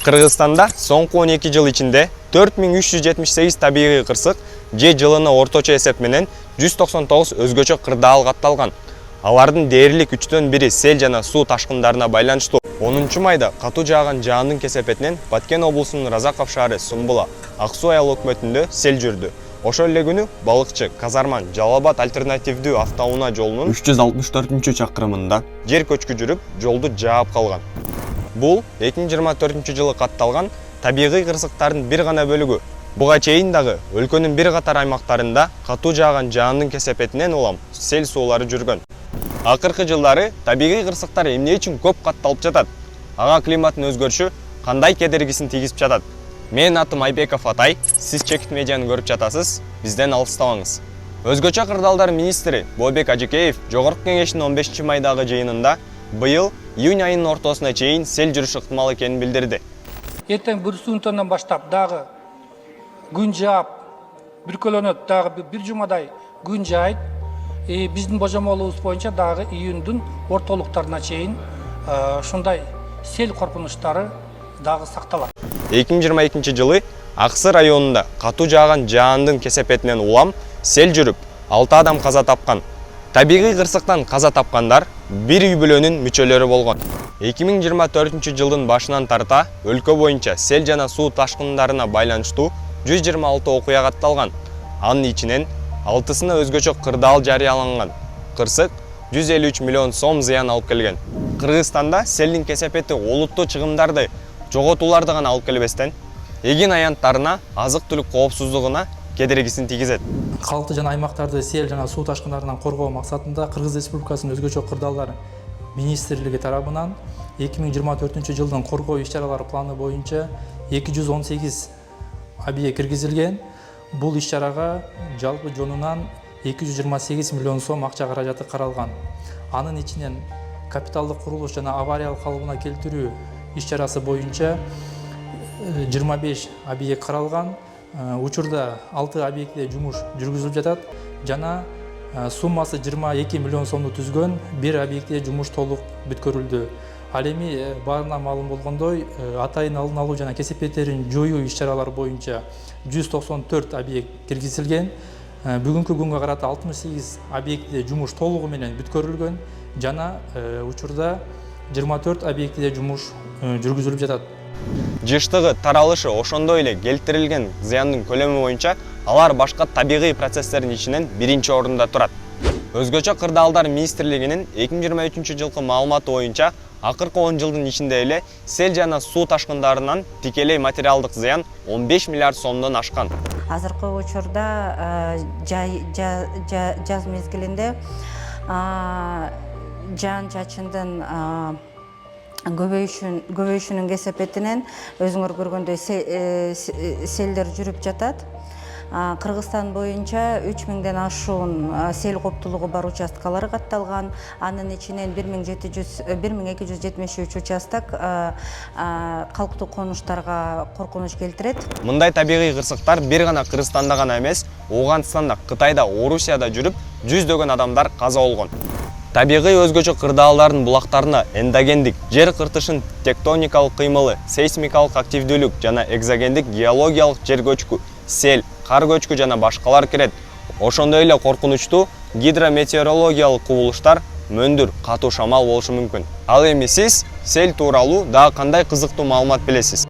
Кыргызстанда соңку 12 жыл ичинде 4378 табигый кырсык же жылына орточо эсеп менен 199 өзгөчө кырдаал катталган. Алардын дээрлик 3/1 сел жана суу ташкындарына байланыштуу. 10 майда катуу жааган жаандын кесепетинен Баткен облусунун Разаков шаары Сумбула, Ак суу айыл өкмөтүндө сел жүрдү. Ошол эле күнү Балыкчы, Казарман, Жалал-Абад альтернативдүү автоунаа жолунун 364-чакырымында жер көчкү жүрүп, жолду жаап калган. Бул 2024 жылы катталган табигый кырсыктардын бир гана бөлүгү. Буга чейин дагы өлкөнүн бир катар аймактарында катуу жааган жаандын кесепетинен улам сел суулары жүргөн. Акыркы жылдары табигый кырсыктар эмне үчүн көп катталып жатат? Ага климаттын өзгөрүшү кандай кедергисин тийгизип жатат? Мен атым Айбеков Атай, сиз Чекит медианы көрүп жатасыз, бизден алыстабаңыз. Өзгөчө кырдаалдар министри Бообек Ажекеев Жогорку кеңештин 15 майдагы жыйынында быйыл июнь айынын ортосуна чейин сел жүрүш ыктымал экенин билдирди. Эртең бир суунтандан баштап дагы күн жаап, бүркөлөнөт, дагы бир жумадай күн жаайт. Биздин божомолубуз боюнча дагы июндун ортолуктарына чейин ушундай сел коркунучтары дагы сакталат. 2022 жылы Аксы районунда катуу жааган жаандын кесепетинен улам сел жүрүп, 6 адам каза тапкан. Табигый кырсыктан каза тапкандар бир үй бүлөнүн мүчөлөрү болгон. 2024 жылдын башынан тарта өлкө боюнча сел жана суу ташкындарына байланыштуу 126 окуя катталган. Анын ичинен 6сына өзгөчө кырдаал жарыяланган. Кырсык 153 миллион сом зыян алып келген. Кыргызстанда селдин кесепети олуттуу чыгымдарды, жоготууларды гана алып келбестен, эгин аянттарына, азык-түлүк коопсуздугуна кедергисин тийгизет. Калкты жана аймактарды сел жана суу ташкындарынан коргоо максатында Кыргыз Республикасынын өзгөчө кырдаалдар министрлиги тарабынан 2024 жылдын коргоо иш-чаралары планы боюнча 218 объект киргизилген. Бул иш-чарага жалпы жонунан 228 миллион сом акча каражаты каралган. Анын ичинен капиталдык курулуш жана авариялык калыбына келтирүү иш-чарасы боюнча 25 объект каралган. Учурда 6 объектте жумуш жүргүзүлүп жатат жана суммасы 22 миллион сомду түзгөн бир объектте жумуш толук бүткөрүлдү. Ал эми баарына маалым болгондой, атайын алдын алуу жана кесепеттерин жоюу иш-чаралары боюнча 194 объект киргизилген. Бүгүнкү күнгө карата 68 объектте жумуш толугу менен бүткөрүлгөн жана учурда 24 объектте жумуш жүргүзүлүп жатат. Жыштыгы, таралышы ошондой эле келтирилген зыяндын көлөмү боюнча алар башка табигый процесстердин ичинен биринчи орунда турат. Өзгөчө кырдаалдар министрлигинин 2023 жылкы маалыматы боюнча акыркы 10 жылдын ичинде эле сел жана суу ташкындарынан тикелей материалдык зыян 15 миллиард сомдон ашкан. Азыркы учурда жаз мезгилинде жаан-чачындын көбөйүшүнүн кесепетинен өзүңөр көргөндөй селдер жүрүп жатат. Кыргызстан боюнча 3000ден ашуун сел коптулугу бар участкалар катталган. Анын ичинен 1273 участок калктуу конуштарга коркунуч келтирет. Мындай табигый кырсыктар бир гана Кыргызстанда гана эмес, Ооганстанда, Кытайда, Орусияда жүрүп, жүздөгөн адамдар каза болгон. Табигый өзгөчө кырдаалдардын булактарына эндогендик, жер кыртышын тектоникалык кыймылы, сейсмикалык активдүүлүк жана экзогендик геологиялык жер көчкү, сел, кар көчкү жана башкалар кирет. Ошондой эле коркунучтуу гидрометеорологиялык кубулуштар, мөндүр, катуу шамал болушу мүмкүн. Ал эми сиз сел тууралуу дагы кандай кызыктуу маалымат билесиз?